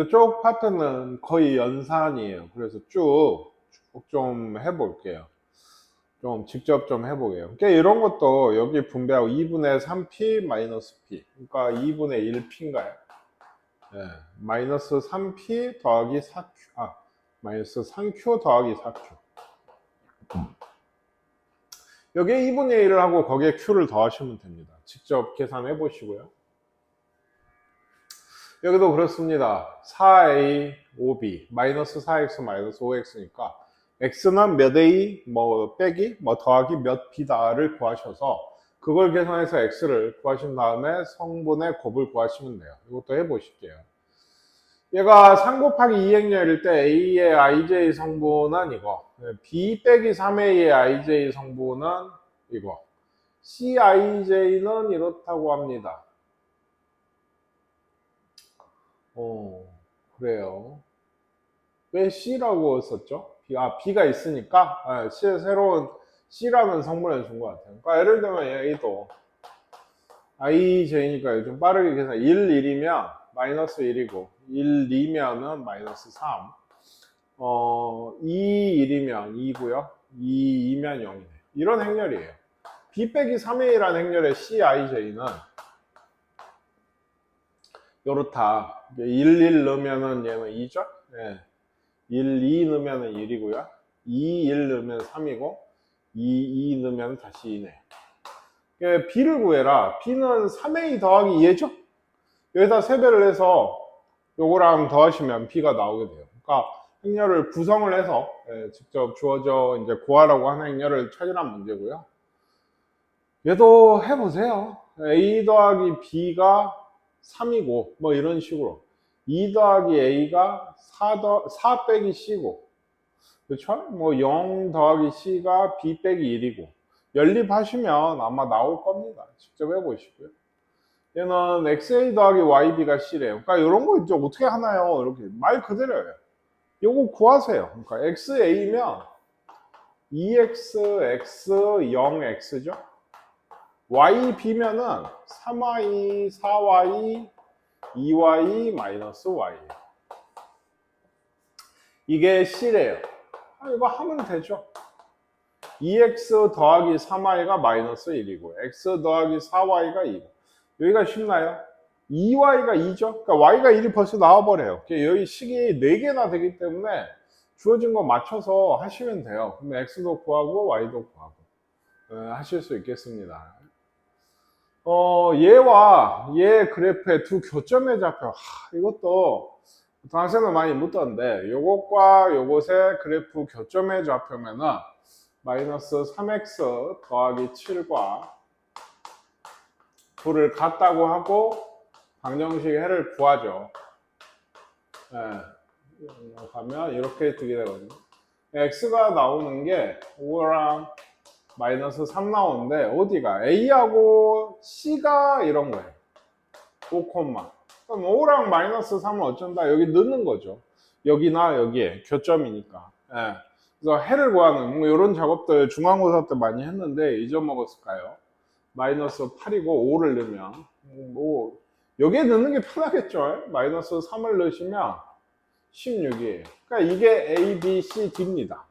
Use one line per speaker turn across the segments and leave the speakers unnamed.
이쪽 파트는 거의 연산이에요. 그래서 쭉 좀 해볼게요. 좀 직접 좀 해보게요. 그러니까 이런 것도 여기 분배하고 2분의 3p 마이너스 p. 그러니까 2분의 1p인가요? 네. 마이너스 3p 더하기 4q. 마이너스 3q 더하기 4q. 여기에 2분의 1을 하고 거기에 q를 더하시면 됩니다. 직접 계산해 보시고요. 여기도 그렇습니다. 4a, 5b, 마이너스 4x, 마이너스 5x니까 x는 몇 a, 뭐 빼기, 뭐 더하기 몇 b다를 구하셔서 그걸 계산해서 x를 구하신 다음에 성분의 곱을 구하시면 돼요. 이것도 해보실게요. 얘가 3 곱하기 2행렬일 때 a의 ij 성분은 이거, b 빼기 3a의 ij 성분은 이거,cij는 이렇다고 합니다. 그래요. 왜 C라고 썼죠? B가 있으니까 새로운 C라는 성분을 준 것 같아요. 그러니까 예를 들면 얘도 IJ니까 좀 빠르게 계산 1, 1이면 마이너스 1이고 1, 2면은 마이너스 3 2, 1이면 2고요 2, 2면 0이네요. 이런 행렬이에요. B 빼기 3A라는 행렬의 CIJ는 요렇다. 1, 1 넣으면은 얘는 2죠? 네. 1, 2 넣으면 1이고요. 2, 1 넣으면 3이고 2, 2 넣으면 다시 2네. B를 구해라. B는 3A 더하기 얘죠? 여기다 세배를 해서 요거랑 더하시면 B가 나오게 돼요. 그러니까 행렬을 구성을 해서 직접 주어져 이제 구하라고 하는 행렬을 찾으란 문제고요. 얘도 해보세요. A 더하기 B가 3이고 뭐 이런 식으로 2 더하기 A가 4 빼기 C고 그렇죠? 뭐 0 더하기 C가 B 빼기 1이고 연립하시면 아마 나올 겁니다. 직접 해보시고요. 얘는 XA 더하기 YB가 C래요. 그러니까 이런 거 이제 어떻게 하나요? 이렇게 말 그대로예요. 요거 구하세요. 그러니까 XA면 2X, X, 0X죠? YB면은 3Y, 4Y, 2Y, 마이너스 Y. 이게 C래요. 이거 하면 되죠. 2x 더하기 3y가 마이너스 1이고 x 더하기 4y가 2고 여기가 쉽나요? 2y가 2죠? 그러니까 y가 1이 벌써 나와버려요. 여기 식이 4개나 되기 때문에 주어진 거 맞춰서 하시면 돼요. 그러면 x도 구하고 y도 구하고 하실 수 있겠습니다. 얘와 얘 그래프의 두 교점의 좌표 이것도 당시에는 많이 묻던데 요것과 요것의 그래프 교점의 좌표면은 마이너스 3x 더하기 7과 9를 같다고 하고 방정식의 해를 구하죠. 가면 이렇게 두게 되거든요. x가 나오는 게 5랑 마이너스 3 나오는데 어디가? a하고 c가 이런 거예요. 5, 그럼 5랑 마이너스 3은 어쩐다? 여기 넣는 거죠. 여기나 여기에 교점이니까. 그래서 해를 구하는 뭐 이런 작업들 중간고사 때 많이 했는데 잊어먹었을까요? 마이너스 8이고 5를 넣으면 뭐 여기에 넣는 게 편하겠죠? 마이너스 3을 넣으시면 16이에요. 그러니까 이게 A, B, C, D입니다.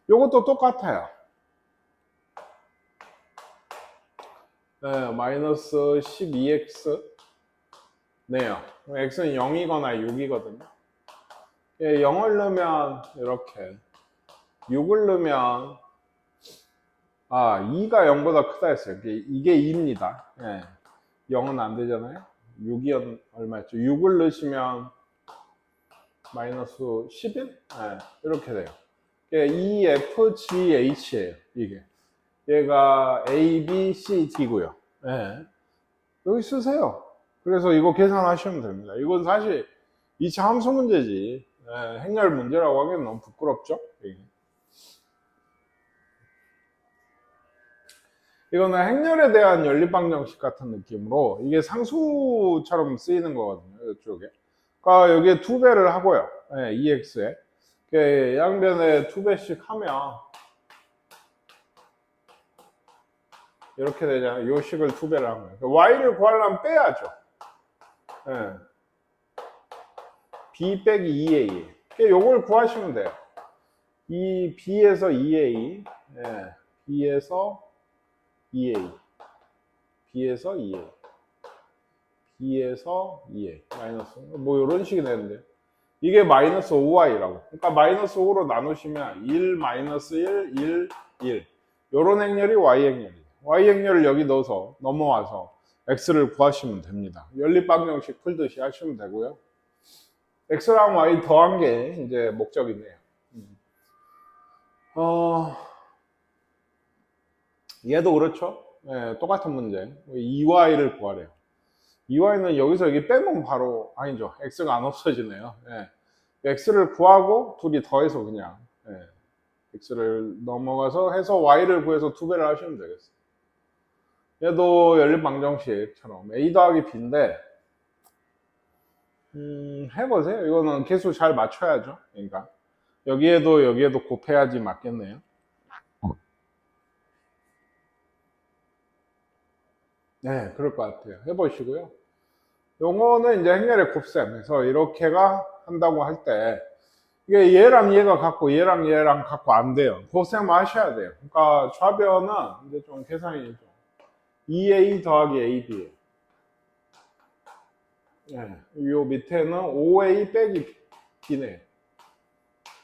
이것도 똑같아요. 마이너스 12x 네요. x는 0이거나 6이거든요. 0을 넣으면 이렇게 6을 넣으면 2가 0보다 크다 했어요. 이게 2입니다. 0은 안 되잖아요. 6이 얼마였죠? 6을 넣으시면 마이너스 11? 이렇게 돼요. EFGH예요. 이게 얘가 A, B, C, D고요. 여기 쓰세요. 그래서 이거 계산하시면 됩니다. 이건 사실 2차 함수 문제지 행렬 문제라고 하기엔 너무 부끄럽죠? 이거는 행렬에 대한 연립방정식 같은 느낌으로 이게 상수처럼 쓰이는 거거든요. 이쪽에. 그러니까 여기에 2배를 하고요. 2x에. 양변에 2배씩 하면 이렇게 되잖아요. 이 식을 2배를 하면. y를 구하려면 빼야죠. B 빼기 2A. 요걸 구하시면 돼요. 이 B에서 2A, 예, B에서 2A, B에서 2A, B에서 2A, 마이너스, 뭐 이런 식이 되는데, 이게 마이너스 5y라고. 그러니까 마이너스 5로 나누시면 1, 마이너스 1, 1, 1. 요런 행렬이 y행렬이에요. y행렬을 여기 넣어서 넘어와서 x를 구하시면 됩니다. 연립방정식 풀듯이 하시면 되고요. x랑 y 더한 게 이제 목적이네요. 얘도 그렇죠. 예, 똑같은 문제. 2y를 구하래요. 2y는 여기서 여기 빼면 바로 아니죠. x가 안 없어지네요. 예. x를 구하고 둘이 더해서 그냥 예. x를 넘어가서 해서 y를 구해서 2배를 하시면 되겠어요. 얘도 연립방정식처럼 a 더하기 b인데 해보세요. 이거는 개수 잘 맞춰야죠. 그러니까 여기에도 곱해야지 맞겠네요. 네, 그럴 것 같아요. 해보시고요. 요거는 이제 행렬의 곱셈. 그래서 이렇게가 한다고 할 때, 이게 얘랑 얘가 같고 얘랑 얘랑 같고 안 돼요. 곱셈 하셔야 돼요. 그러니까 좌변은 이제 좀 계산이 좀 2a 더하기 ab예요. 네, 요 밑에는 5a 빼기 b네요.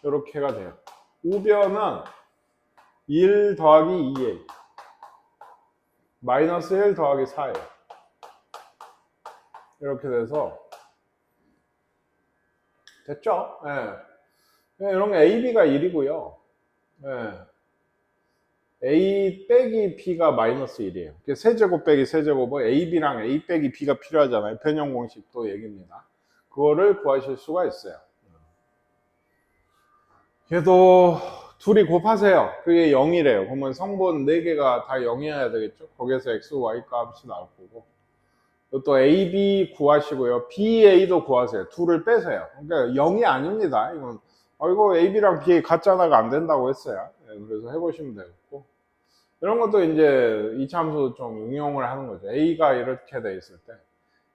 이렇게가 돼요. 우변은 1 더하기 2a 마이너스 1 더하기 4예요. 이렇게 돼서 됐죠? 예. 이런 게 AB가 1이고요. 예. A 빼기 B가 마이너스 1이에요. 세제곱 빼기 세제곱은 AB랑 A 빼기 B가 필요하잖아요. 변형 공식도 얘기입니다. 그거를 구하실 수가 있어요. 그래도 둘이 곱하세요. 그게 0이래요. 그러면 성분 4개가 다 0이어야 되겠죠? 거기에서 X, Y 값이 나올 거고. 또 A, B 구하시고요. B, A도 구하세요. 둘을 빼세요. 그러니까 0이 아닙니다. 이건 이거 A, B랑 B 같잖아가 안 된다고 했어요. 그래서 해보시면 되겠고. 이런 것도 이제 이차함수 좀 응용을 하는 거죠. A가 이렇게 돼 있을 때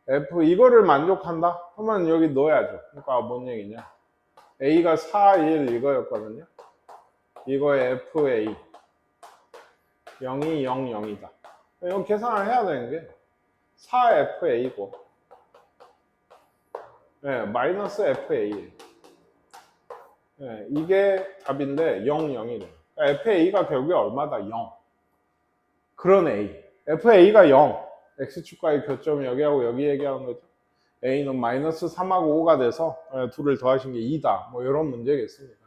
F 이거를 만족한다? 그러면 여기 넣어야죠. 그러니까 뭔 얘기냐? A가 4, 1 이거였거든요. 이거의 FA 0이 0, 0이다. 이거 계산을 해야 되는 게 4FA고 마이너스 FA 이게 답인데 0, 0이래요. 그러니까 FA가 결국에 얼마다? 0. 그런 A. FA가 0. X축과의 교점이 여기하고 여기 얘기하는 거죠. A는 마이너스 3하고 5가 돼서 둘을 더하신 게 2다. 뭐 이런 문제겠습니다.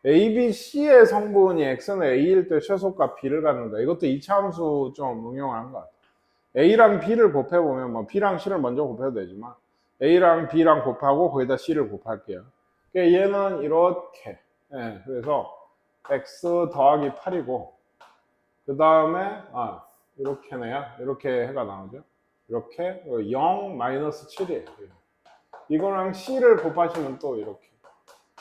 A, B, C의 성분이 X는 A일 때 최소값 B를 갖는다. 이것도 이차함수 좀 응용하는 것 같아요. A랑 B를 곱해보면 뭐 B랑 C를 먼저 곱해도 되지만 A랑 B랑 곱하고 거기다 C를 곱할게요. 그러니까 얘는 이렇게 그래서 X 더하기 8이고 그 다음에 이렇게네요. 이렇게 해가 나오죠. 이렇게 0 마이너스 7이에요. 이거랑 C를 곱하시면 또 이렇게.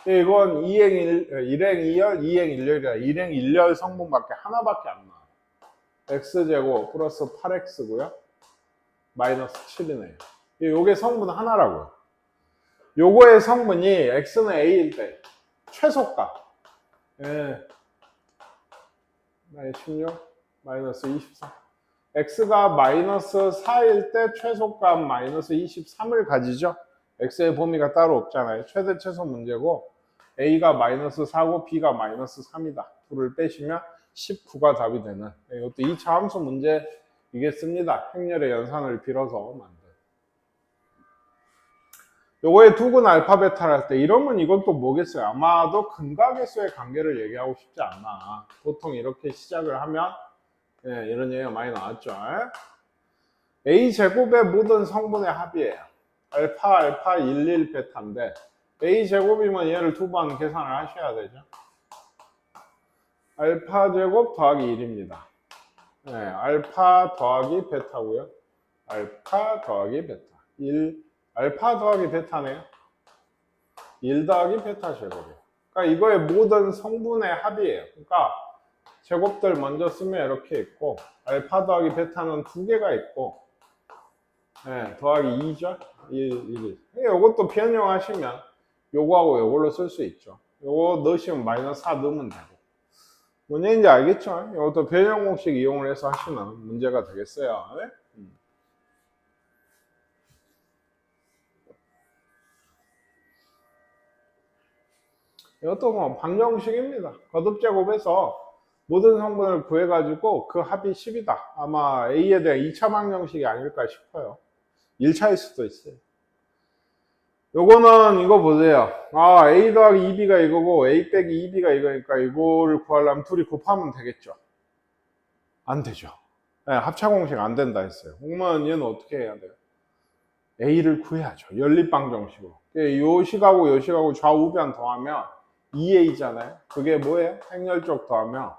이건 2행 1열, 2행 1열이라 1행 1열 성분밖에 하나밖에 안 나와요. x제곱 플러스 8x고요. 마이너스 7이네요. 요게 성분 하나라고요. 요거의 성분이 x는 a일 때 최소값. 마이너스 16, 마이너스 24. x가 마이너스 4일 때 최소값 마이너스 23을 가지죠. x의 범위가 따로 없잖아요. 최대 최소 문제고 a가 마이너스 4고 b가 마이너스 3이다. 둘을 빼시면 19가 답이 되는 이것도 2차 함수 문제이겠습니다. 행렬의 연산을 빌어서 만든. 요거의 두근 알파 베타를 할 때 이러면 이건 또 뭐겠어요? 아마도 근각계수의 관계를 얘기하고 싶지 않나. 보통 이렇게 시작을 하면 이런 얘기가 많이 나왔죠. A제곱의 모든 성분의 합이에요. 알파, 알파, 11 베타인데 A제곱이면 얘를 두 번 계산을 하셔야 되죠. 알파 제곱 더하기 1입니다. 알파 더하기 베타고요. 알파 더하기 베타. 1, 알파 더하기 베타네요. 1 더하기 베타 제곱이에요. 그러니까 이거의 모든 성분의 합이에요. 그러니까 제곱들 먼저 쓰면 이렇게 있고 알파 더하기 베타는 두 개가 있고 네, 더하기 2죠. 1. 요것도 변형하시면 요거하고 요걸로 쓸 수 있죠. 요거 넣으시면 마이너스 4 넣으면 되고. 뭔 얘기인지 알겠죠? 이것도 변형 공식 이용을 해서 하시면 문제가 되겠어요. 네? 이것도 뭐 방정식입니다. 거듭제곱해서 모든 성분을 구해가지고 그 합이 10이다. 아마 A에 대한 2차 방정식이 아닐까 싶어요. 1차일 수도 있어요. 요거는 이거 보세요. 아, A 더하기 2B가 이거고 A 빼기 2B가 이거니까 이거를 구하려면 둘이 곱하면 되겠죠. 안 되죠. 네, 합차 공식 안 된다 했어요. 그러면 얘는 어떻게 해야 돼요? A를 구해야죠. 연립방정식으로. 요 식하고 요 식하고 좌우변 더하면 2A잖아요. 그게 뭐예요? 행렬쪽 더하면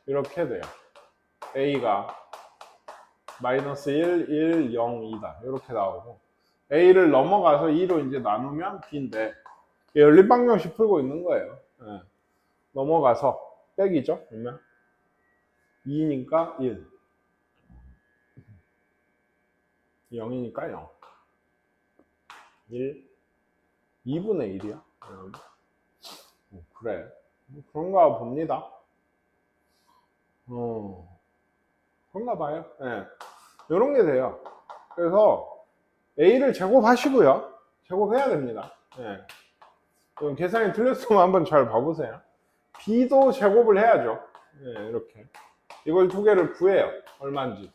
이렇게 돼요. A가 마이너스 1, 1, 0, 2다. 이렇게 나오고 A를 넘어가서 2로 이제 나누면 B인데 연립방정식 풀고 있는 거예요. 네. 넘어가서 빼기죠. 그러면 2니까 1 0이니까 0 1 2분의 1이야. 그래. 그런가 봅니다. 그런가 봐요. 네. 이런 게 돼요. 그래서 A를 제곱하시고요. 제곱해야 됩니다. 네. 계산이 틀렸으면 한번 잘 봐보세요. B도 제곱을 해야죠. 네, 이렇게. 이걸 두 개를 구해요. 얼마인지.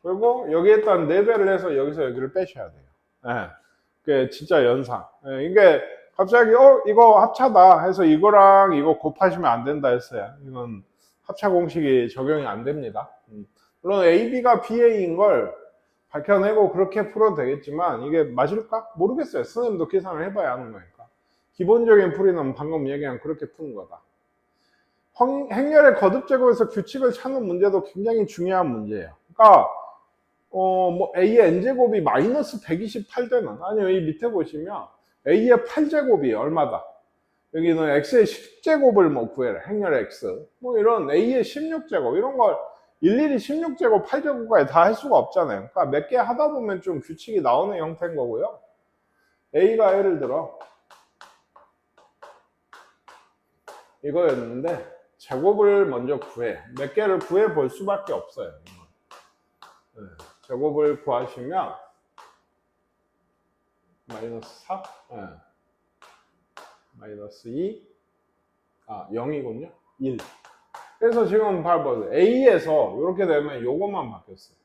그리고 여기에다 4배를 해서 여기서 여기를 빼셔야 돼요. 네. 그게 진짜 연상. 네, 이게 갑자기 이거 합차다 해서 이거랑 이거 곱하시면 안 된다 했어요. 이건 합차 공식이 적용이 안 됩니다. 물론 AB가 BA인 걸 밝혀내고 그렇게 풀어도 되겠지만 이게 맞을까? 모르겠어요. 선생님도 계산을 해봐야 하는 거니까. 기본적인 풀이는 방금 얘기한 그렇게 푸는 거다. 행렬의 거듭제곱에서 규칙을 찾는 문제도 굉장히 중요한 문제예요. 그러니까 뭐 A의 n제곱이 마이너스 128되는 아니요, 이 밑에 보시면 A의 8제곱이 얼마다? 여기는 X의 10제곱을 뭐 구해라. 행렬 X. 뭐 이런 A의 16제곱 이런 걸 일일이 16제곱, 8제곱까지 다 할 수가 없잖아요. 그러니까 몇 개 하다 보면 좀 규칙이 나오는 형태인 거고요. A가 예를 들어 이거였는데 제곱을 먼저 구해. 몇 개를 구해 볼 수밖에 없어요. 네. 제곱을 구하시면 마이너스 4, 네. 마이너스 2, 0이군요. 1. 그래서 지금 봐봐요. A에서 이렇게 되면 요것만 바뀌었어요.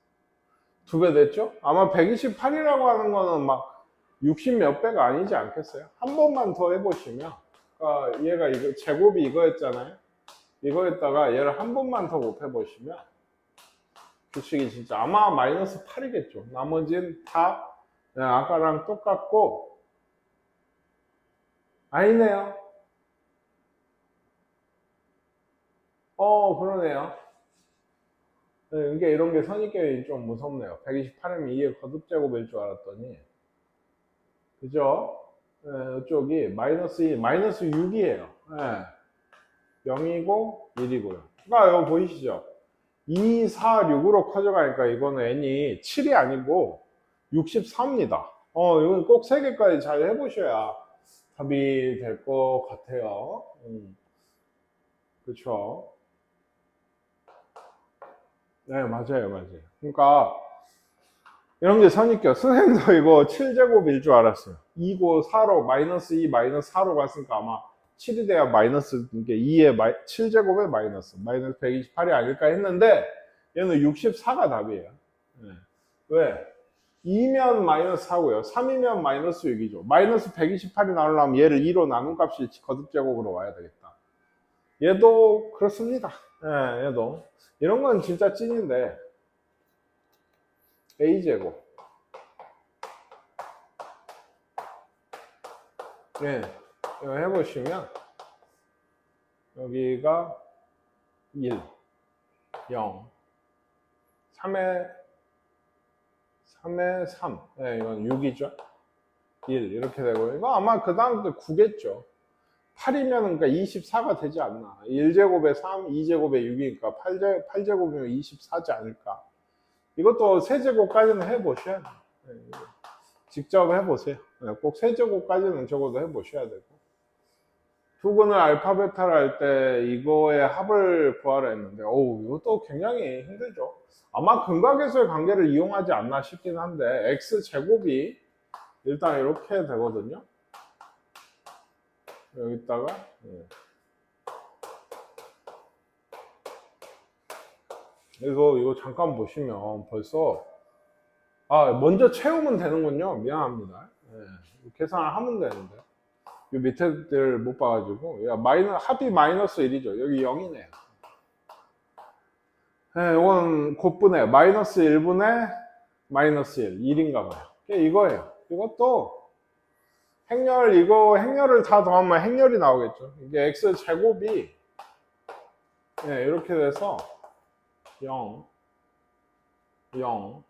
2배 됐죠? 아마 128이라고 하는 거는 막 60 몇 배가 아니지 않겠어요? 한 번만 더 해보시면 얘가 이거 제곱이 이거였잖아요. 이거였다가 얘를 한 번만 더 곱해보시면 규칙이 진짜 아마 마이너스 8이겠죠. 나머지는 다 아까랑 똑같고 아니네요. 그러네요. 네, 이게 이런 게 선입견이 좀 무섭네요. 128이면 이게 거듭제곱일 줄 알았더니 그죠? 네, 이쪽이 마이너스 2, 마이너스 6이에요. 네. 0이고 1이고요. 그러니까 이거 보이시죠? 2, 4, 6으로 커져가니까 이거는 n이 7이 아니고 64입니다. 이건 꼭 3개까지 잘 해보셔야 답이 될 것 같아요. 그렇죠. 네, 맞아요. 그러니까 이런 게 선입견. 선생님도 이거 7제곱일 줄 알았어요. 2고 4로 마이너스 2, 마이너스 4로 갔으니까 아마 7이 돼야 마이너스 이게 2의 7제곱의 마이너스 128이 아닐까 했는데 얘는 64가 답이에요. 네. 왜? 2면 마이너스 4고요. 3이면 마이너스 6이죠. 마이너스 128이 나오려면 얘를 2로 나눈 값이 거듭제곱으로 와야 되겠다. 얘도 그렇습니다. 네, 얘도. 이런 건 진짜 찐인데 A제곱. 네, 이거 해보시면 여기가 1, 0, 3에 3. 네, 이건 6이죠. 1 이렇게 되고 이거 아마 그 다음 또 9겠죠. 8이면 그러니까 24가 되지 않나. 1제곱에 3, 2제곱에 6이니까 8제곱이면 24지 않을까. 이것도 세제곱까지는 해보셔야 돼요. 네, 직접 해보세요. 네, 꼭 세제곱까지는 적어도 해보셔야 되고. 두근을 알파 베타를 할 때 이거의 합을 구하라 했는데, 이것도 굉장히 힘들죠. 아마 근각에서의 관계를 이용하지 않나 싶긴 한데, x제곱이 일단 이렇게 되거든요. 여기다가 그래서 이거 잠깐 보시면 벌써 먼저 채우면 되는군요. 미안합니다. 계산을 하면 되는데 이 밑에들 못 봐가지고 합이 마이너스 1이죠. 여기 0이네요. 이건 곱분해 마이너스 1분의 마이너스 1 1인가 봐요. 이거예요. 이것도 행렬을 다 더하면 행렬이 나오겠죠. 이게 x제곱이 이렇게 돼서 0 0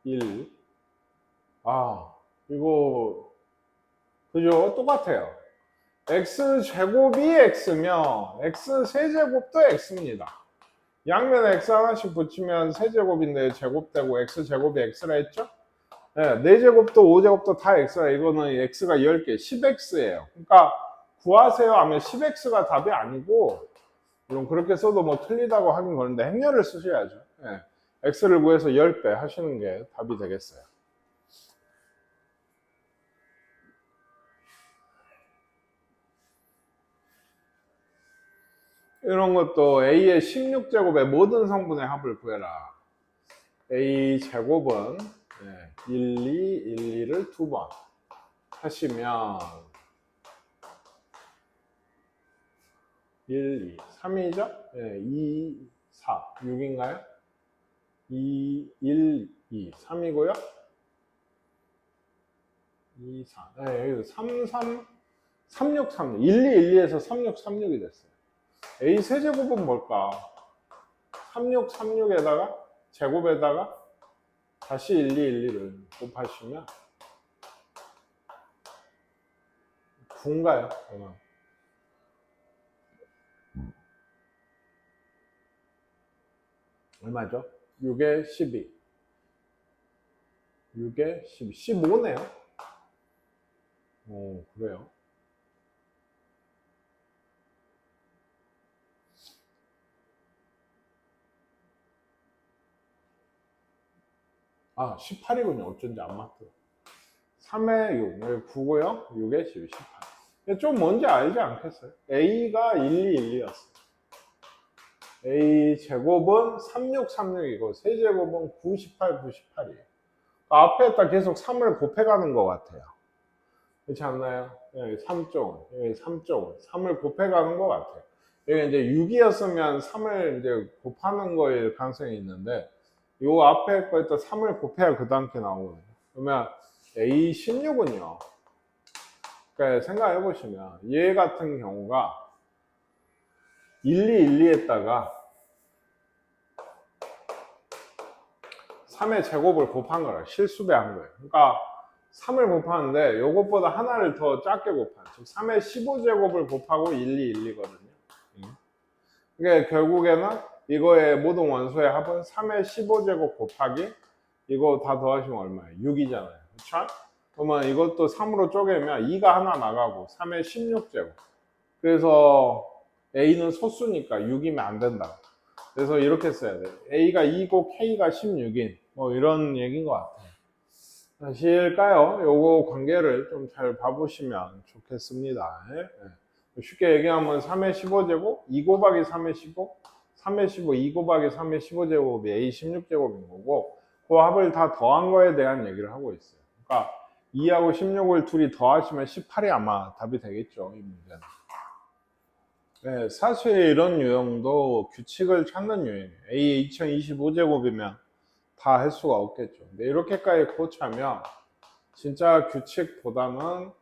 1 이거 그죠? 똑같아요. x제곱이 x면 x세제곱도 x입니다. 양면에 x 하나씩 붙이면 세제곱인데 제곱되고 x제곱이 x라 했죠? 네, 4제곱도 5제곱도 다 x라. 이거는 x가 10개 10x예요. 그러니까 구하세요 하면 10x가 답이 아니고 이건 그렇게 써도 뭐 틀리다고 하긴 그런데 행렬을 쓰셔야죠. 네, x를 구해서 10배 하시는 게 답이 되겠어요. 이런 것도 a의 16제곱의 모든 성분의 합을 구해라. a 제곱은 1, 2, 1, 2를 2번 하시면 1, 2, 3이죠? 2, 4, 6인가요? 2, 1, 2, 3이고요. 2, 4. 여기서 3, 3, 3, 6, 3, 6. 1, 2, 1, 2에서 3, 6, 3, 6이 됐어요. a 세제곱은 뭘까? 3, 6, 3, 6에다가 제곱에다가 다시 1, 2, 1, 2를 곱하시면 9인가요? 얼마죠? 6에 12. 6에 12. 15네요. 그래요. 18이군요. 어쩐지 안 맞더라고요. 3에 6, 여기 9고요. 6에 12, 18. 좀 뭔지 알지 않겠어요? A가 1, 2, 1, 2였어요. A 제곱은 36, 36이고 세제곱은 9, 18, 9, 18이에요. 앞에다 계속 3을 곱해가는 것 같아요. 그렇지 않나요? 여기 3쪽은, 여기 3쪽은 3을 곱해가는 것 같아요. 여기 이제 6이었으면 3을 이제 곱하는 거일 가능성이 있는데 요 앞에 거에다 3을 곱해야 그 다음 게 나오거든요. 그러면 A16은요. 그러니까 생각해 보시면 얘 같은 경우가 1, 2, 1, 2에다가 3의 제곱을 곱한 거라 실수배한 거예요. 그러니까 3을 곱하는데 요것보다 하나를 더 작게 곱한 즉 3의 15제곱을 곱하고 1, 2, 1, 2거든요. 그러니까 결국에는 이거의 모든 원소의 합은 3의 15제곱 곱하기 이거 다 더하시면 얼마예요? 6이잖아요. 그렇죠? 그러면 이것도 3으로 쪼개면 2가 하나 나가고 3의 16제곱. 그래서 A는 소수니까 6이면 안 된다. 그래서 이렇게 써야 돼요. A가 2고 K가 16인 뭐 이런 얘기인 것 같아요. 사실까요? 요거 관계를 좀 잘 봐보시면 좋겠습니다. 쉽게 얘기하면 3의 15제곱, 2 곱하기 3의 15, 3의 15, 2 곱하기 3의 15제곱이 A 16제곱인 거고 그 합을 다 더한 거에 대한 얘기를 하고 있어요. 그러니까 2하고 16을 둘이 더하시면 18이 아마 답이 되겠죠. 이 문제는. 네, 사실 이런 유형도 규칙을 찾는 유형이에요. A 2025제곱이면 다 할 수가 없겠죠. 근데 이렇게까지 고차면 진짜 규칙보다는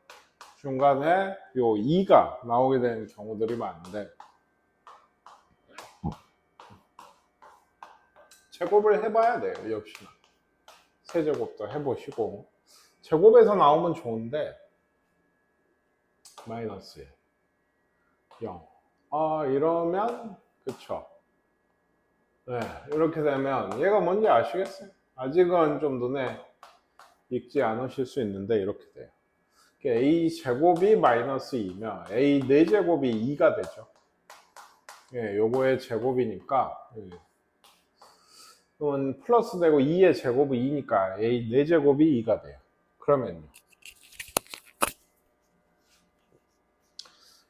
중간에 요 2가 나오게 되는 경우들이 많은데 제곱을 해봐야 돼요. 역시나 세제곱도 해보시고 제곱에서 나오면 좋은데 마이너스 0 이러면 그쵸 네, 이렇게 되면 얘가 뭔지 아시겠어요? 아직은 좀 눈에 익지 않으실 수 있는데 이렇게 돼요. a 제곱이 마이너스 2면 a 4제곱이 2가 되죠. 예, 요거의 제곱이니까 그러면 플러스 되고 2의 제곱이 2니까 a 4제곱이 2가 돼요. 그러면요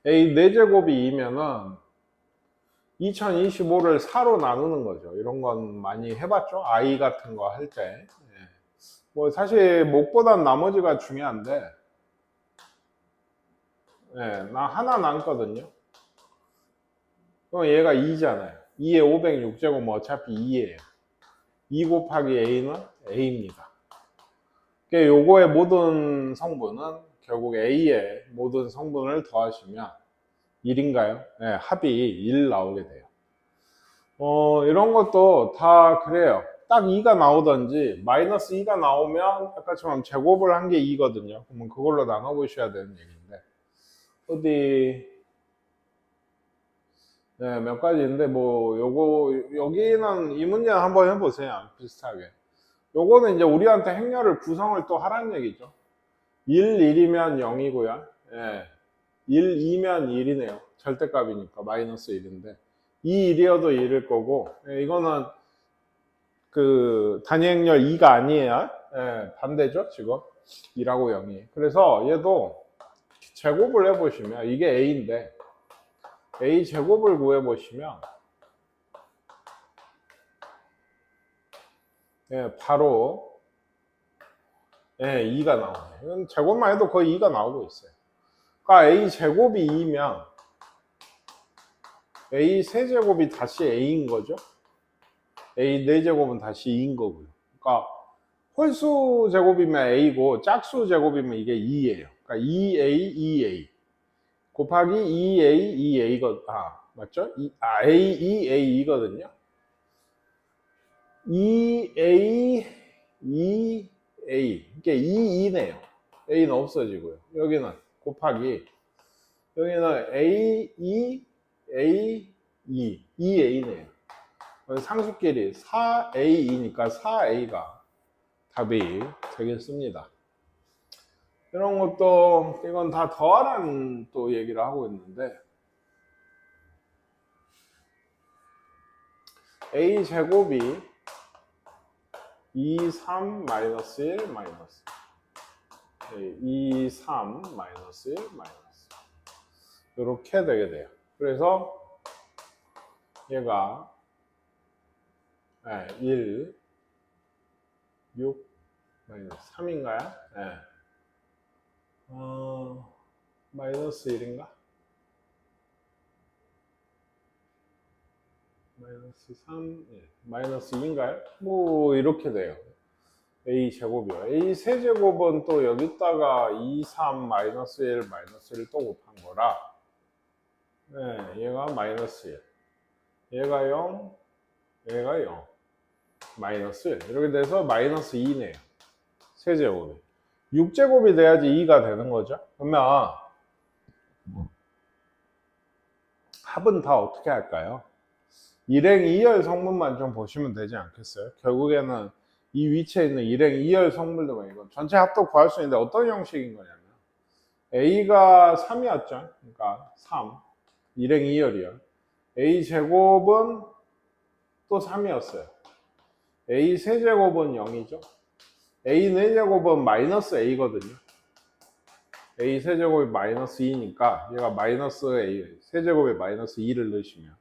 a 4제곱이 2면은 2025를 4로 나누는 거죠. 이런 건 많이 해봤죠? i 같은 거 할 때. 뭐 사실 목보단 나머지가 중요한데 나 하나 남거든요. 그럼 얘가 2잖아요. 2에 506제곱 어차피 2예요. 2 곱하기 a는 a입니다. 그러니까 요거의 모든 성분은 결국 a의 모든 성분을 더하시면 1인가요? 네, 합이 1 나오게 돼요. 이런 것도 다 그래요. 딱 2가 나오든지 마이너스 2가 나오면 아까처럼 제곱을 한 게 2거든요. 그러면 그걸로 나눠보셔야 되는 얘기인데 어디 네, 몇 가지인데 뭐 요거 여기는 이 문제는 한번 해보세요. 비슷하게. 요거는 이제 우리한테 행렬을 구성을 또 하라는 얘기죠. 1, 1이면 0이고요. 예. 1, 2면 1이네요. 절대값이니까 마이너스 1인데 2, 1이어도 1일 거고 이거는 그 단위 행렬 2가 아니에요. 예, 반대죠 지금 2하고 0이. 그래서 얘도 제곱을 해보시면 이게 a인데 a 제곱을 구해보시면 바로 2가 나오네요. 이건 제곱만 해도 거의 2가 나오고 있어요. 그러니까 a 제곱이 2면 a 세제곱이 다시 a인 거죠. a 4제곱은 다시 2인 거고요. 그러니까 홀수 제곱이면 a고 짝수 제곱이면 이게 2예요. 그러니까 2a, 2a 곱하기 2a, 2a 맞죠? a, 2a이거든요. 2a, 2a 이게 2, 2네요. a는 없어지고요. 여기는 곱하기 여기는 a, 2, a, 2, 2a네요. 상수끼리 4a2니까 4a가 답이 되겠습니다. 이런 것도 이건 다 더하라는 또 얘기를 하고 있는데 a 제곱이 2, 3, 마이너스 1, 마이너스 2, 3, 마이너스 1, 마이너스 이렇게 되게 돼요. 그래서 얘가 1, 6, 마이너스 3인가요? 마이너스 1인가? 마이너스 3, 마이너스 2인가요? 뭐 이렇게 돼요. a 제곱이요. a 세제곱은 또 여기다가 2, 3, 마이너스 1, 마이너스 1을 또 곱한 거라 얘가 마이너스 1, 얘가 0, 얘가 0, 마이너스 1 이렇게 돼서 마이너스 2네요. 세제곱이 6제곱이 돼야지 2가 되는 거죠. 그러면 합은 다 어떻게 할까요? 일행 2열 성분만 좀 보시면 되지 않겠어요? 결국에는 이 위치에 있는 일행 2열 성분들만 이건 전체 합도 구할 수 있는데 어떤 형식인 거냐면 a가 3이었죠. 그러니까 3 일행 2열이요. a 제곱은 또 3이었어요. a 세제곱은 0이죠. a 4제곱은 마이너스 a거든요. a 세제곱이 마이너스 2니까 얘가 마이너스 a 세제곱에 마이너스 2를 넣으시면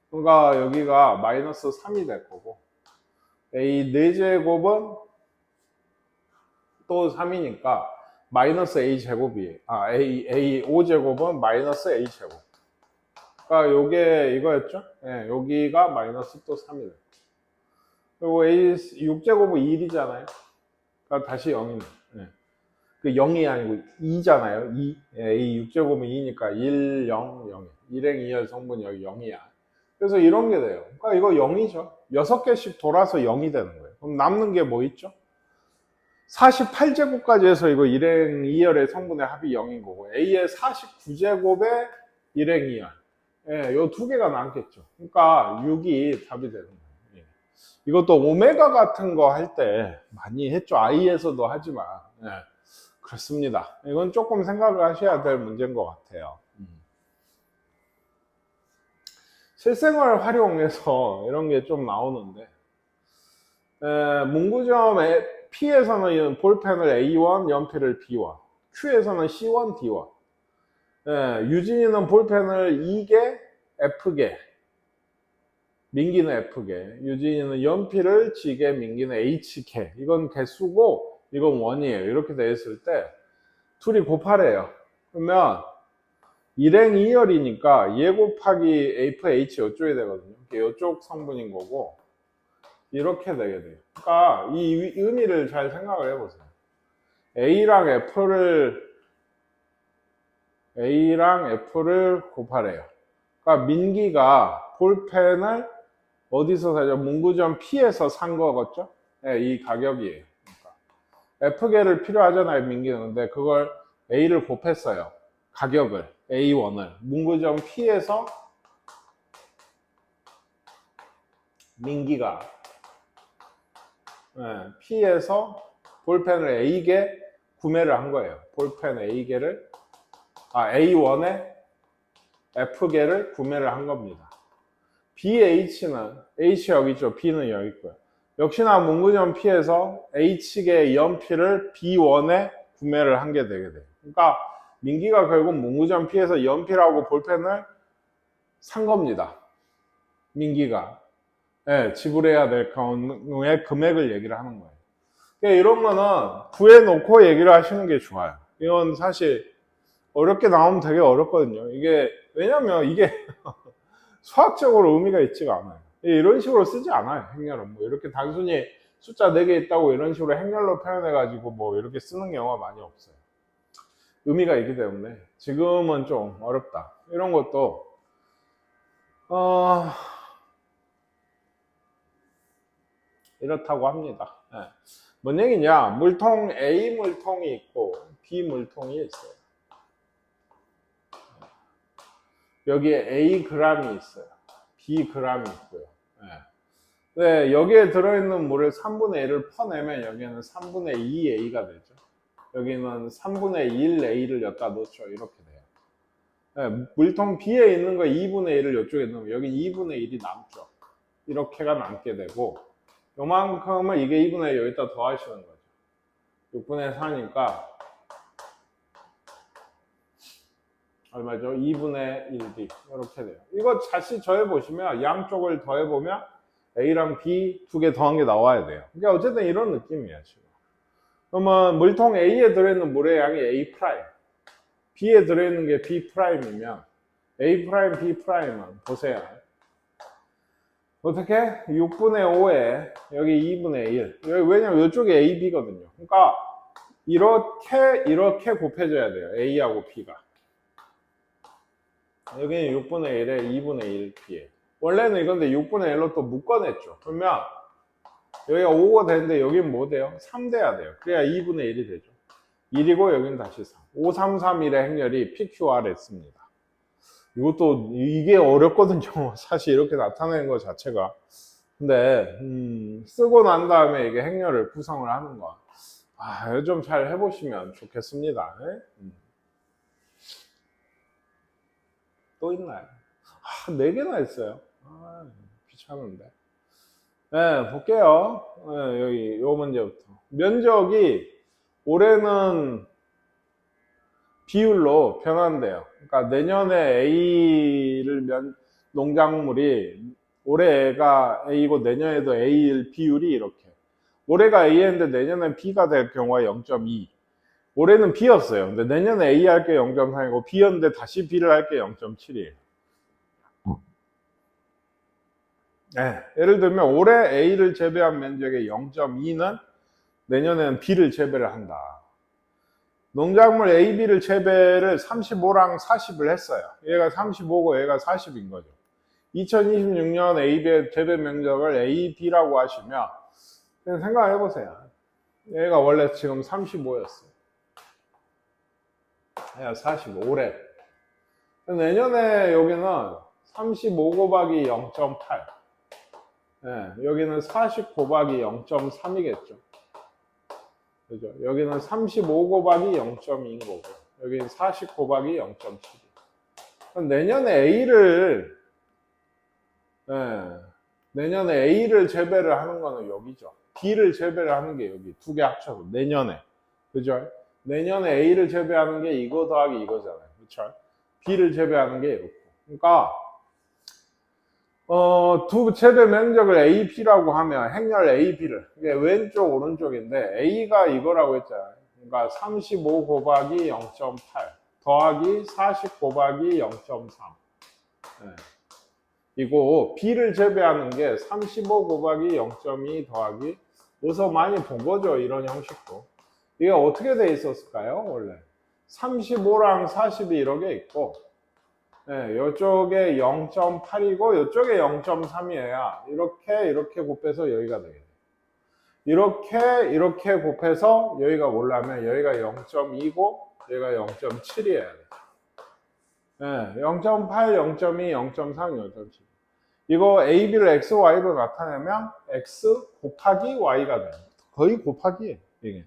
그러니까 여기가 마이너스 3이 될 거고 a 4제곱은 또 3이니까 마이너스 a 제곱이에요. a 5제곱은 마이너스 a 제곱. 그러니까 요게 이거였죠? 여기가 마이너스 또 3이 돼요. 그리고 a 6제곱은 1이잖아요. 그러니까 다시 0이네. 그 0이 아니고 2잖아요. 2. a 6제곱은 2니까 1, 0, 0. 1행 2열 성분 여기 0이야. 그래서 이런 게 돼요. 그러니까 이거 0이죠. 6개씩 돌아서 0이 되는 거예요. 그럼 남는 게 뭐 있죠? 48제곱까지 해서 이거 1행 2열의 성분의 합이 0인 거고 A의 49제곱의 1행 2열 요 두 개가 남겠죠. 그러니까 6이 답이 되는 거예요. 이것도 오메가 같은 거 할 때 많이 했죠. I에서도 하지만. 네, 그렇습니다. 이건 조금 생각을 하셔야 될 문제인 것 같아요. 실생활 활용해서 이런 게 좀 나오는데, 문구점 P에서는 볼펜을 A1, 연필을 B1, Q에서는 C1, D1. 유진이는 볼펜을 E개, F개, 민기는 F개, 유진이는 연필을 G개, 민기는 H개. 이건 개수고 이건 원이에요. 이렇게 돼 있을 때 둘이 곱하래요. 그러면 1행 2열이니까 얘 곱하기 FH 이쪽이 되거든요. 이쪽 성분인 거고 이렇게 되게 돼요. 그러니까 이 의미를 잘 생각을 해보세요. A랑 F를 곱하래요. 그러니까 민기가 볼펜을 어디서 사죠? 문구점 P에서 산 거겠죠? 네, 이 가격이에요. 그러니까 F개를 필요하잖아요, 민기는. 근데 그걸 A를 곱했어요. 가격을, A1을. 문구점 P에서 민기가 P에서 볼펜을 A개 구매를 한 거예요. 볼펜 A개를, A1에 F개를 구매를 한 겁니다. BH는, H 여기 있죠. B는 여기 있고요. 역시나 문구점 P에서 H개 연필을 B1에 구매를 한 게 되게 돼요. 그러니까 민기가 결국 문구점 P에서 연필하고 볼펜을 산 겁니다. 민기가. 네, 지불해야 될 경우에 금액을 얘기를 하는 거예요. 그러니까 이런 거는 구해놓고 얘기를 하시는 게 좋아요. 이건 사실 어렵게 나오면 되게 어렵거든요. 왜냐면 이게 수학적으로 의미가 있지가 않아요. 이런 식으로 쓰지 않아요, 행렬은. 뭐 이렇게 단순히 숫자 4개 있다고 이런 식으로 행렬로 표현해가지고 뭐 이렇게 쓰는 경우가 많이 없어요. 의미가 있기 때문에 지금은 좀 어렵다. 이런 것도 이렇다고 합니다. 네. 뭔 얘기냐? 물통 A 물통이 있고 B 물통이 있어요. 여기에 A g이 있어요. B g이 있고요. 네, 여기에 들어있는 물을 3분의 1을 퍼내면 여기는 3분의 2A가 되죠. 여기는 3분의 1A를 여기다 넣죠. 이렇게 돼요. 네, 물통 B에 있는 거 2분의 1을 이쪽에 넣으면 여기 2분의 1이 남죠. 이렇게가 남게 되고 요만큼을 이게 2분의 1 여기다 더하시는 거죠. 6분의 4니까 얼마죠? 2분의 1B 이렇게 돼요. 이거 다시 더해보시면 양쪽을 더해보면 A랑 B 두 개 더한 게 나와야 돼요. 그러니까 어쨌든 이런 느낌이에요. 지금. 그러면 물통 A에 들어있는 물의 양이 A', B에 들어있는 게 B'이면 A', B'은 보세요. 어떻게? 6분의 5에 여기 2분의 1. 왜냐면 이쪽이 A, B거든요. 그러니까 이렇게 곱해줘야 돼요. A하고 B가. 여기는 6분의 1에 2분의 1 B에. 원래는 이건데 6분의 1로 또 묶어냈죠. 그러면 여기가 5가 되는데 여기는 뭐 돼요? 3 돼야 돼요. 그래야 2분의 1이 되죠. 1이고 여기는 다시 3. 5, 3, 3, 1의 행렬이 PQRS입니다. 이것도 이게 어렵거든요. 사실 이렇게 나타내는 것 자체가. 근데 쓰고 난 다음에 이게 행렬을 구성을 하는 거. 좀 잘 해보시면 좋겠습니다. 또 있나요? 4개나 있어요. 귀찮은데. 네, 볼게요. 네, 여기 요 문제부터. 면적이 올해는 비율로 변한대요. 그러니까 내년에 농작물이 올해가 A고 내년에도 A 비율이 이렇게. 올해가 A인데 내년에 B가 될 경우가 0.2. 올해는 B였어요. 근데 내년에 A 할 게 0.3이고 B였는데 다시 B를 할 게 0.7이에요. 네, 예를 들면 올해 A를 재배한 면적의 0.2는 내년에는 B를 재배를 한다. 농작물 A, B를 재배를 35랑 40을 했어요. 얘가 35고 얘가 40인 거죠. 2026년 A 재배 면적을 A, B라고 하시면 그냥 생각해 보세요. 얘가 원래 지금 35였어요. 얘가 45래. 내년에 여기는 35 곱하기 0.8. 예, 여기는 40 곱하기 0.3이겠죠. 그죠? 여기는 35 곱하기 0.2인 거고, 여기는 40 곱하기 0.7. 내년에 A를, 예, 내년에 A를 재배를 하는 거는 여기죠. B를 재배를 하는 게 여기. 두 개 합쳐서. 내년에. 그죠? 내년에 A를 재배하는 게 이거 더하기 이거잖아요. 그쵸? B를 재배하는 게 이렇고. 그러니까, 두 재배 면적을 AP라고 하면 행렬 AB를. 이게 왼쪽, 오른쪽인데, A가 이거라고 했잖아요. 그러니까 35 곱하기 0.8 더하기 40 곱하기 0.3. 네. 이거 B를 재배하는 게 35 곱하기 0.2 더하기, 어디서 많이 본 거죠, 이런 형식도. 이게 어떻게 돼 있었을까요, 원래? 35랑 40이 이렇게 있고, 네, 이쪽에 0.8이고 이쪽에 0.3이어야 이렇게 곱해서 여기가 되겠네요. 이렇게 곱해서 여기가 뭐라면 여기가 0.2고 여기가 0.7이어야 돼요. 네, 0.8, 0.2, 0.3, 0.7. 이거 AB를 X, Y로 나타내면 X 곱하기 Y가 돼요. 거의 곱하기예요, 이게.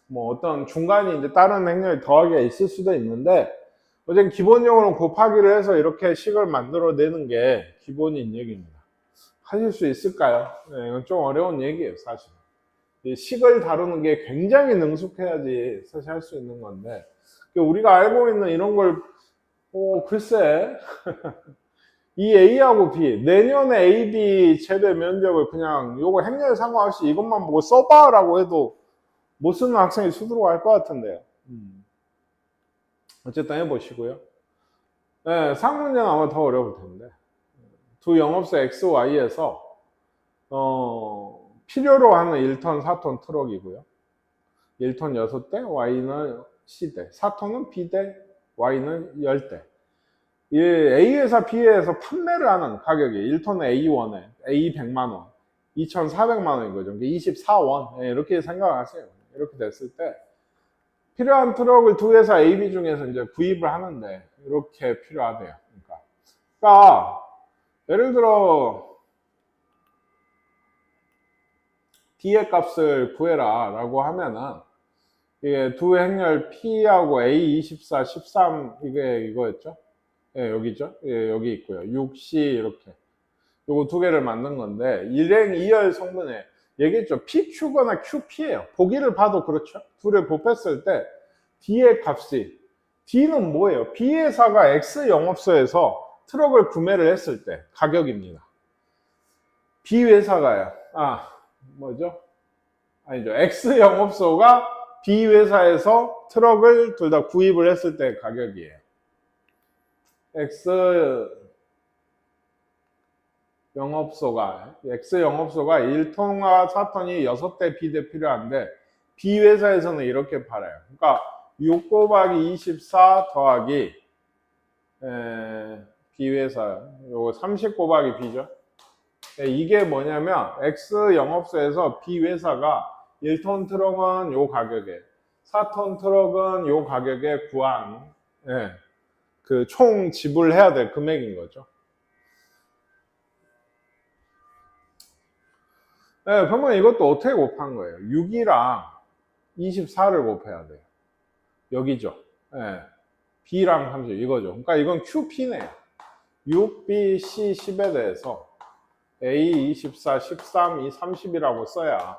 뭐 어떤 중간에 이제 다른 행렬이 더하기가 있을 수도 있는데, 어쨌든 기본적으로 곱하기를 해서 이렇게 식을 만들어내는 게 기본인 얘기입니다. 하실 수 있을까요? 네, 이건 좀 어려운 얘기예요, 사실. 식을 다루는 게 굉장히 능숙해야지 사실 할 수 있는 건데, 우리가 알고 있는 이런 걸, 글쎄, 이 A하고 B, 내년에 A, B 재배 면적을 그냥 요거 행렬 상관없이 이것만 보고 써봐라고 해도 못 쓰는 학생이 수두룩 할 것 같은데요. 어쨌든 해보시고요. 네, 상문제는 아마 더 어려울 텐데. 두 영업소 X, Y에서 필요로 하는 1톤, 4톤 트럭이고요. 1톤 6대, Y는 C대, 4톤은 B대, Y는 10대. 이 A회사, B회사에서 판매를 하는 가격이 1톤에 A1에 A 100만원, 2,400만원인 거죠. 24원. 이렇게 생각하세요. 이렇게 됐을 때 필요한 트럭을 두 회사 A, B 중에서 이제 구입을 하는데 이렇게 필요하대요. 그러니까 예를 들어 D의 값을 구해라 라고 하면은 이게 두 행렬 P하고 A24, 13 이게 이거였죠? 예, 여기죠? 예, 여기 있고요. 6C 이렇게. 요거 두 개를 만든 건데 일행 2열 성분에 얘기했죠. PQ거나 QP예요. 보기를 봐도 그렇죠. 둘을 곱했을 때 D의 값이, D는 뭐예요? B회사가 X 영업소에서 트럭을 구매를 했을 때 가격입니다. B회사가요. 뭐죠? 아니죠. X 영업소가 B회사에서 트럭을 둘 다 구입을 했을 때 가격이에요. X 영업소가 1톤과 4톤이 6대 B대 필요한데 B회사에서는 이렇게 팔아요. 그러니까 6 곱하기 24 더하기 B회사 요거 30 곱하기 B죠. 이게 뭐냐면 X 영업소에서 B회사가 1톤 트럭은 요 가격에 4톤 트럭은 요 가격에 구한 그 총 지불해야 될 금액인 거죠. 네, 그러면 이것도 어떻게 곱한 거예요? 6이랑 24를 곱해야 돼요. 여기죠. 네. B랑 30 이거죠. 그러니까 이건 QP네요. 6, B, C, 10에 대해서 A, 24, 13, 이 30이라고 써야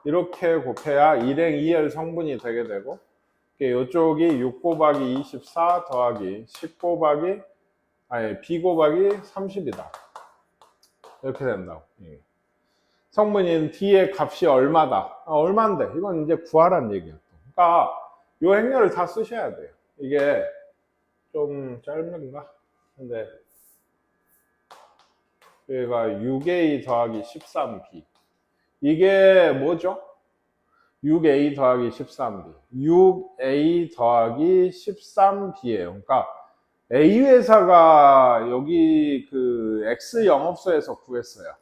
이렇게 곱해야 일행 2열 성분이 되게 되고 이쪽이 6 곱하기 24 더하기 10 곱하기 B 곱하기 30이다. 이렇게 된다고. 성분인 D의 값이 얼마다. 얼마인데? 이건 이제 구하라는 얘기예요. 그러니까 이 행렬을 다 쓰셔야 돼요. 이게 좀 짧은가? 근데 여기가 6A 더하기 13B. 이게 뭐죠? 6A 더하기 13B. 6A 더하기 13B예요. 그러니까 A회사가 여기 그 X 영업소에서 구했어요.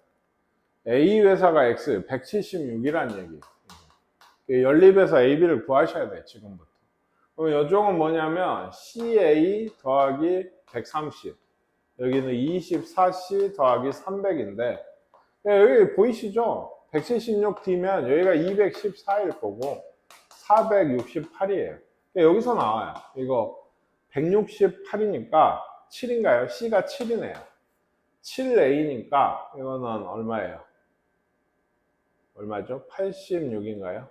A회사가 X 176이라는 얘기예요. 연립해서 AB를 구하셔야 돼요, 지금부터. 그럼 이쪽은 뭐냐면 CA 더하기 130. 여기는 24C 더하기 300인데 예, 여기 보이시죠? 176D면 여기가 214일 거고 468이에요. 여기서 나와요. 이거 168이니까 7인가요? C가 7이네요. 7A니까 이거는 얼마예요? 얼마죠? 86인가요?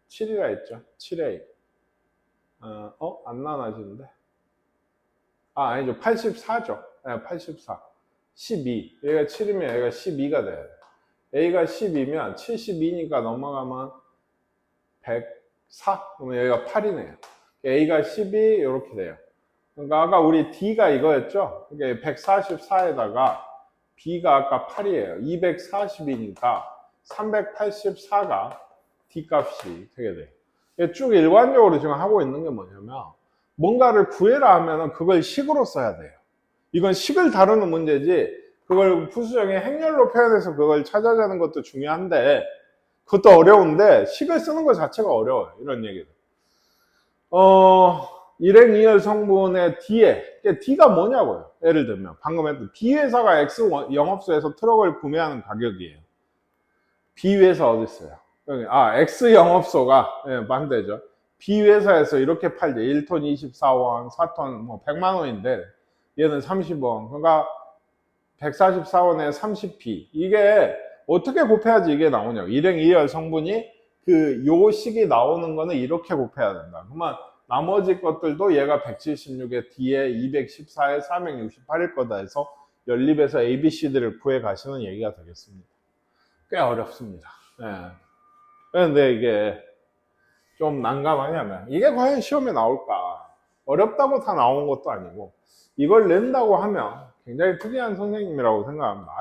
7이라 했죠? 7A. 안 나눠지는데? 아니죠. 84죠. 네, 84. 12. 여기가 7이면 여기가 12가 돼야 돼. A가 12면 72니까 넘어가면 104? 그러면 여기가 8이네요. A가 12 이렇게 돼요. 그러니까 아까 우리 D가 이거였죠? 그러니까 144에다가 B가 아까 8이에요. 240이니까 384가 D 값이 되게 돼요. 쭉 일관적으로 지금 하고 있는 게 뭐냐면 뭔가를 구해라 하면 그걸 식으로 써야 돼요. 이건 식을 다루는 문제지 그걸 부수적인 행렬로 표현해서 그걸 찾아내는 것도 중요한데 그것도 어려운데 식을 쓰는 것 자체가 어려워요. 이런 얘기를. 일행 2열 성분의 D에 D가 뭐냐고요. 예를 들면 방금 했던 B 회사가 X 영업소에서 트럭을 구매하는 가격이에요. B 회사 어디 있어요? 여기, X 영업소가 반대죠. B 회사에서 이렇게 팔죠. 1톤 24원, 4톤 뭐 100만 원인데 얘는 30원. 그러니까 144원에 30p. 이게 어떻게 곱해야지 이게 나오냐고. 일행 2열 성분이 요 식이 나오는 거는 이렇게 곱해야 된다. 그러면 나머지 것들도 얘가 176에 D에 214에 468일 거다 해서 연립에서 ABC들을 구해 가시는 얘기가 되겠습니다. 꽤 어렵습니다. 그런데 이게 좀 난감하냐면 이게 과연 시험에 나올까? 어렵다고 다 나온 것도 아니고 이걸 낸다고 하면 굉장히 특이한 선생님이라고 생각합니다.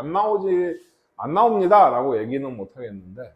안 나옵니다 라고 얘기는 못 하겠는데